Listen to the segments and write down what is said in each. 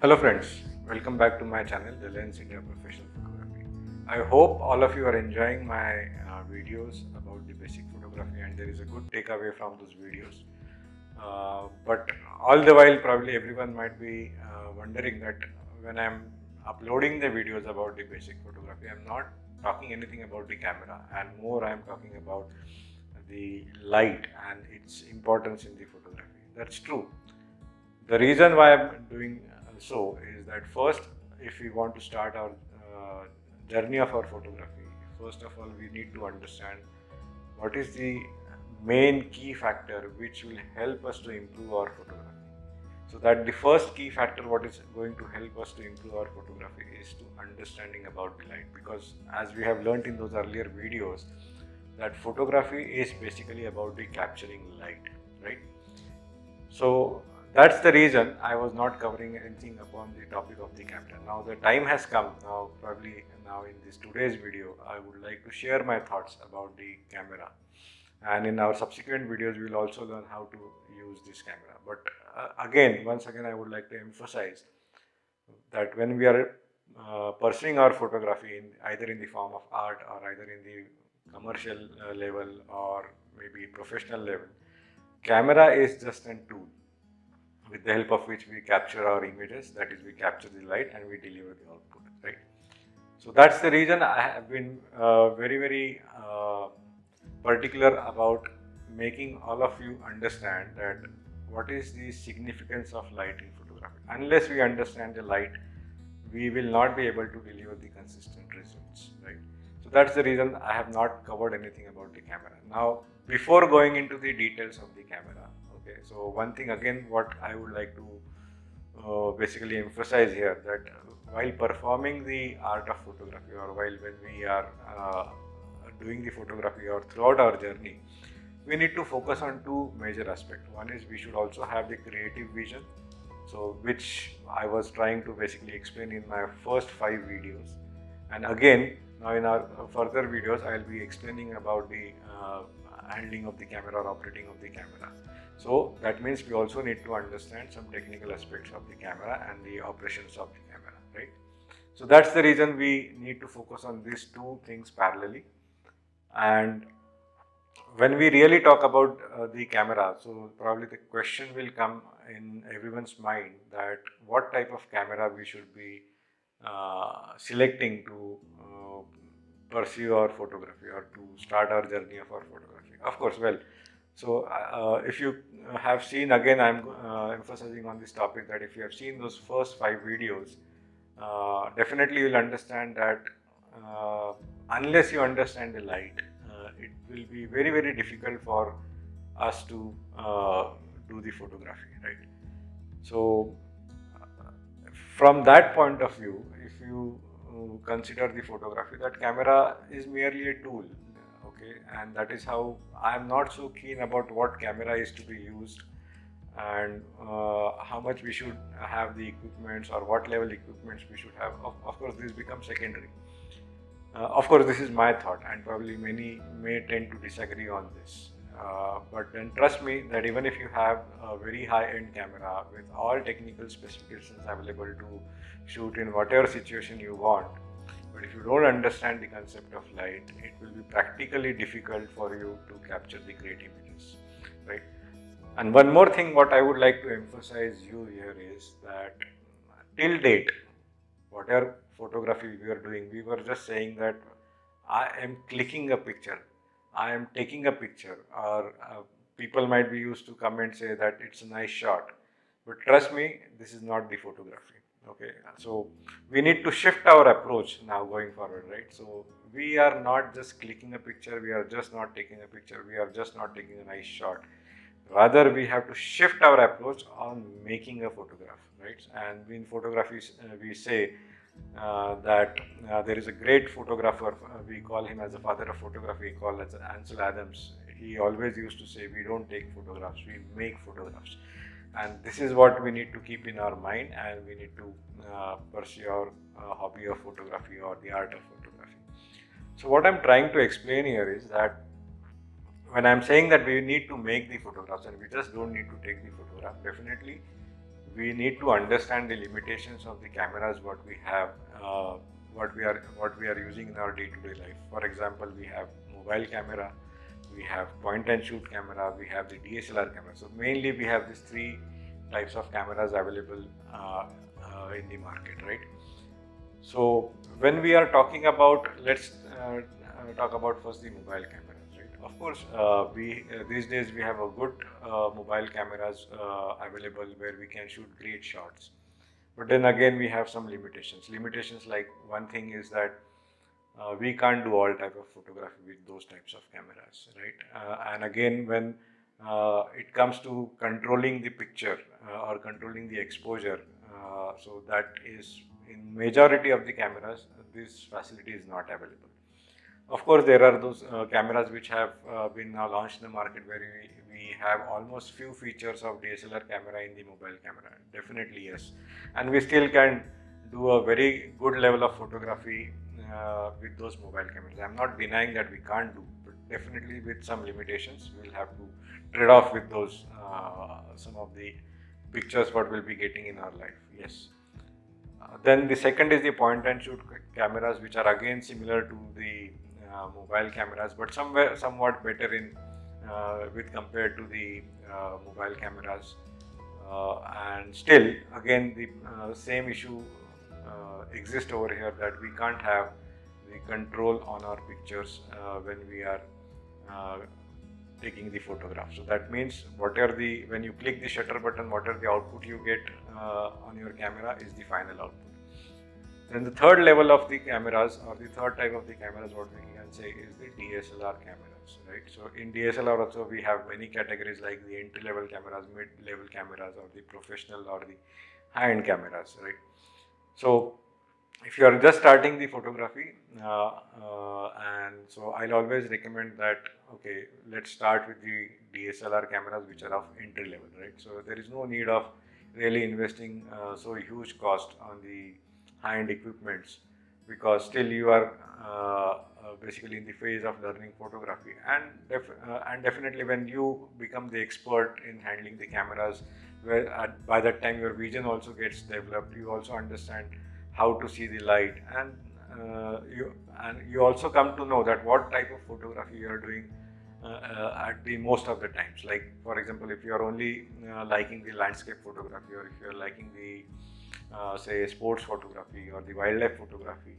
Hello friends, welcome back to my channel, The Lens India Professional Photography. I hope all of you are enjoying my videos about the basic photography and there is a good takeaway from those videos. But all the while probably everyone might be wondering that when I'm uploading the videos about the basic photography, I'm not talking anything about the camera and more I'm talking about the light and its importance in the photography. That's true. The reason why I'm doing so is that first, if we want to start our journey of our photography, first of all, we need to understand what is the main key factor which will help us to improve our photography. So that the first key factor what is going to help us to improve our photography is to understanding about the light, because as we have learnt in those earlier videos that photography is basically about the capturing light, right? So that's the reason I was not covering anything upon the topic of the camera. Now the time has come. Now probably now in this today's video, I would like to share my thoughts about the camera. And in our subsequent videos, we will also learn how to use this camera. But once again, I would like to emphasize that when we are pursuing our photography in either in the form of art or either in the commercial level or maybe professional level, camera is just a tool with the help of which we capture our images, that is we capture the light and we deliver the output, right? So that's the reason I have been very particular about making all of you understand that what is the significance of light in photography. Unless we understand the light, we will not be able to deliver the consistent results, right? So that's the reason I have not covered anything about the camera. Now, before going into the details of the camera, okay, so one thing again what I would like to basically emphasize here, that while performing the art of photography or while when we are doing the photography or throughout our journey, we need to focus on two major aspects. One is we should also have the creative vision, so which I was trying to basically explain in my first 5 videos. And again, now in our further videos, I will be explaining about the handling of the camera or operating of the camera. So that means we also need to understand some technical aspects of the camera and the operations of the camera, right? So that's the reason we need to focus on these two things parallelly. And when we really talk about the camera, so probably the question will come in everyone's mind that what type of camera we should be selecting to pursue our photography or to start our journey of our photography. Of course, well, so if you have seen, again, I'm emphasizing on this topic that if you have seen those first 5 videos, definitely you'll understand that unless you understand the light, it will be very difficult for us to do the photography, right? So from that point of view, if you consider the photography, that camera is merely a tool, okay, and that is how I am not so keen about what camera is to be used and how much we should have the equipments or what level equipments we should have. Of course, this becomes secondary. Of course, this is my thought, and probably many may tend to disagree on this. But then trust me that even if you have a very high-end camera with all technical specifications available to shoot in whatever situation you want, but if you don't understand the concept of light, it will be practically difficult for you to capture the great images, right? And one more thing, what I would like to emphasize you here is that till date, whatever photography we are doing, we were just saying that I am clicking a picture, I am taking a picture, or people might be used to come and say that it's a nice shot. But trust me, this is not the photography. Okay, so we need to shift our approach now going forward, right? So we are not just clicking a picture, we are just not taking a picture, we are just not taking a nice shot. Rather, we have to shift our approach on making a photograph, right? And in photography, we say that there is a great photographer, we call him as the father of photography, called as Ansel Adams. He always used to say, we don't take photographs, we make photographs. And this is what we need to keep in our mind, and we need to pursue our hobby of photography or the art of photography. So what I'm trying to explain here is that when I'm saying that we need to make the photographs and we just don't need to take the photograph, definitely we need to understand the limitations of the cameras what we have, what we are using in our day-to-day life. For example, we have mobile camera, we have point and shoot camera, we have the DSLR camera. So mainly we have these three types of cameras available in the market, right? So when we are talking about, let's talk about first the mobile cameras, right? Of course, we these days we have a good mobile cameras available where we can shoot great shots. But then again, we have some limitations. Limitations like one thing is that we can't do all type of photography with those types of cameras, right? And again, when it comes to controlling the picture or controlling the exposure, so that is in majority of the cameras, this facility is not available. Of course, there are those cameras which have been now launched in the market where we have almost few features of DSLR camera in the mobile camera. Definitely yes, and we still can do a very good level of photography with those mobile cameras. I'm not denying that we can't do, but definitely with some limitations, we'll have to trade off with those some of the pictures what we'll be getting in our life. Yes. Then the second is the point and shoot cameras, which are again similar to the mobile cameras, but somewhat better in with compared to the mobile cameras. And still, again, the same issue exists over here, that we can't have the control on our pictures when we are uh, taking the photograph. So that means whatever the, when you click the shutter button, whatever the output you get on your camera is the final output. Then the third level of the cameras, or the third type of the cameras, what we can say is the DSLR cameras, right? So in DSLR also we have many categories like the entry level cameras, mid level cameras, or the professional or the high end cameras, right? So if you are just starting the photography, and so I'll always recommend that, okay, let's start with the DSLR cameras which are of entry level, right? So there is no need of really investing so huge cost on the high-end equipments, because still you are basically in the phase of learning photography, and definitely when you become the expert in handling the cameras, where by that time your vision also gets developed, you also understand how to see the light, and you also come to know that what type of photography you are doing at the most of the times. Like for example, if you are only liking the landscape photography, or if you are liking the say sports photography or the wildlife photography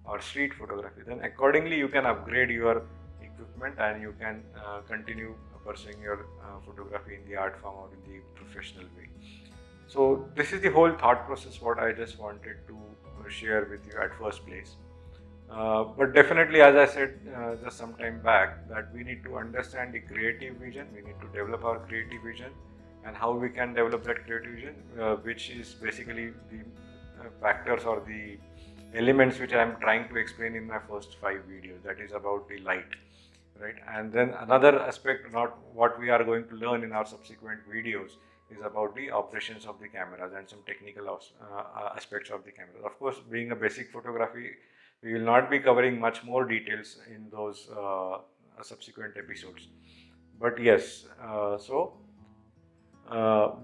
or street photography, then accordingly you can upgrade your equipment and you can continue pursuing your photography in the art form or in the professional way. So this is the whole thought process what I just wanted to share with you at first place. But definitely, as I said just some time back, that we need to understand the creative vision, we need to develop our creative vision, and how we can develop that creative vision, which is basically the factors or the elements which I am trying to explain in my first 5 videos, that is about the light, right? And then another aspect, not what we are going to learn in our subsequent videos, is about the operations of the cameras and some technical aspects of the cameras. Of course, being a basic photography, we will not be covering much more details in those subsequent episodes. But yes,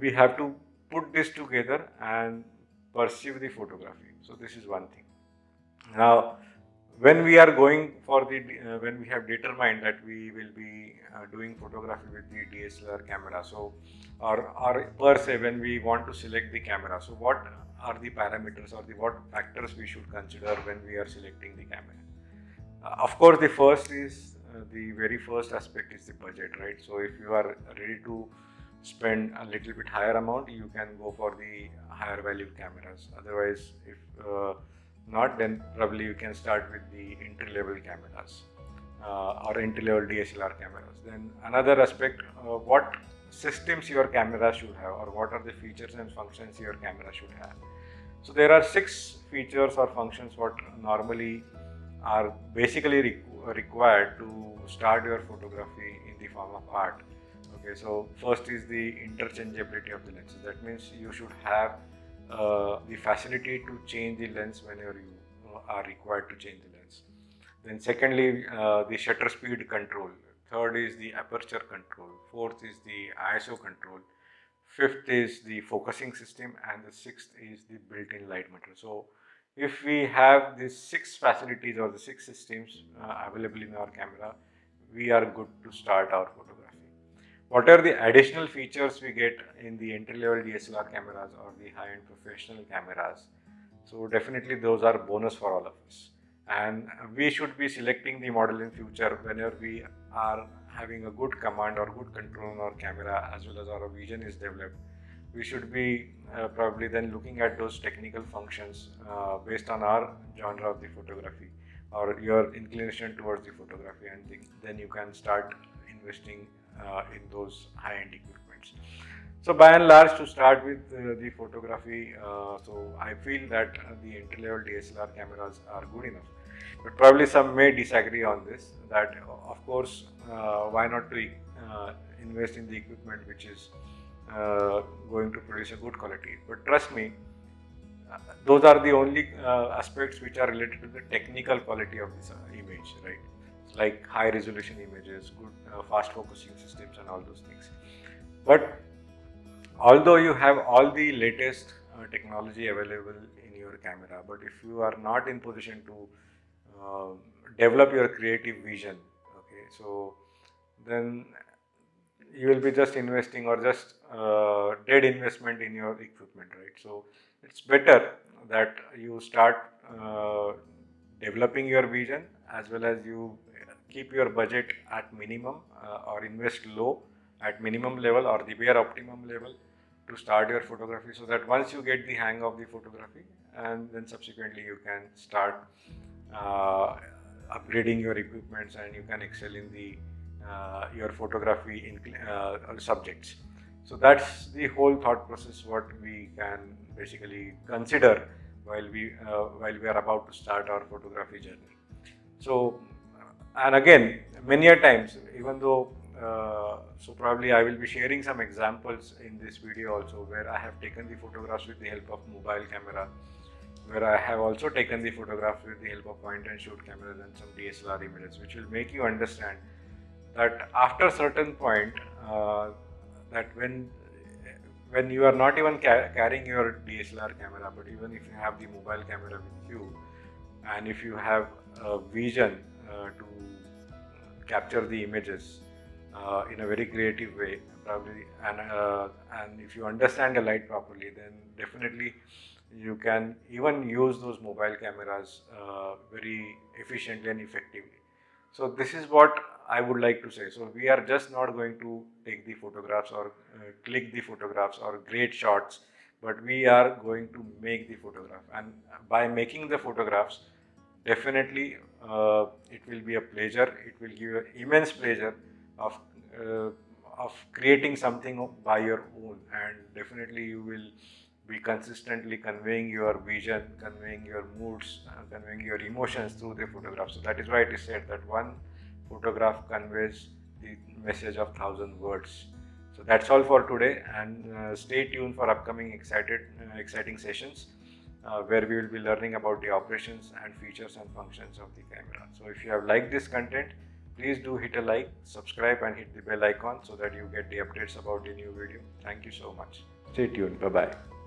we have to put this together and perceive the photography. So this is one thing. Now, when we are going for the, when we have determined that we will be doing photography with the DSLR camera, so or per se when we want to select the camera, so what are the parameters or the what factors we should consider when we are selecting the camera? Of course, the first is the very first aspect is the budget, right? So if you are ready to spend a little bit higher amount, you can go for the higher value cameras. Otherwise, if not, then probably you can start with the entry level cameras or entry level DSLR cameras. Then another aspect, what systems your camera should have, or what are the features and functions your camera should have. So there are 6 features or functions what normally are basically required to start your photography in the form of art. Okay, so first is the interchangeability of the lenses. That means you should have the facility to change the lens whenever you are required to change the lens. Then secondly, the shutter speed control. Third is the aperture control. Fourth is the ISO control. fifth is the focusing system, and the sixth is the built-in light meter. So if we have these 6 facilities or the 6 systems available in our camera, we are good to start our photography. What are the additional features we get in the entry-level DSLR cameras or the high-end professional cameras? So definitely those are bonus for all of us. And we should be selecting the model in future whenever we are having a good command or good control on our camera, as well as our vision is developed. We should be probably then looking at those technical functions based on our genre of the photography or your inclination towards the photography, and then you can start investing in those high-end equipments. So by and large, to start with the photography, so I feel that the entry-level DSLR cameras are good enough. But probably some may disagree on this, that of course, why not to invest in the equipment which is going to produce a good quality. But trust me, those are the only aspects which are related to the technical quality of this image, right? Like high resolution images, good fast focusing systems and all those things. But although you have all the latest technology available in your camera, but if you are not in position to uh, develop your creative vision, okay, so then you will be just investing or just dead investment in your equipment, right? So it's better that you start developing your vision, as well as you keep your budget at minimum or invest low at minimum level or the bare optimum level to start your photography, so that once you get the hang of the photography, and then subsequently you can start uh, upgrading your equipments, and you can excel in the your photography in subjects. So that's the whole thought process what we can basically consider while we are about to start our photography journey. So and again, many a times, even though so probably I will be sharing some examples in this video also, where I have taken the photographs with the help of mobile camera, where I have also taken the photographs with the help of point and shoot cameras and some DSLR images, which will make you understand that after a certain point, that when you are not even carrying your DSLR camera, but even if you have the mobile camera with you, and if you have a vision to capture the images in a very creative way, probably, and if you understand the light properly, then definitely you can even use those mobile cameras very efficiently and effectively. So this is what I would like to say. So we are just not going to take the photographs or click the photographs or great shots, but we are going to make the photograph. And by making the photographs, definitely it will be a pleasure. It will give you immense pleasure of uh, of creating something by your own, and definitely you will be consistently conveying your vision, conveying your moods, conveying your emotions through the photograph. So that is why it is said that one photograph conveys the message of 1,000 words. So that's all for today, and stay tuned for upcoming exciting sessions where we will be learning about the operations and features and functions of the camera. So if you have liked this content, please do hit a like, subscribe and hit the bell icon so that you get the updates about the new video. Thank you so much. Stay tuned. Bye-bye.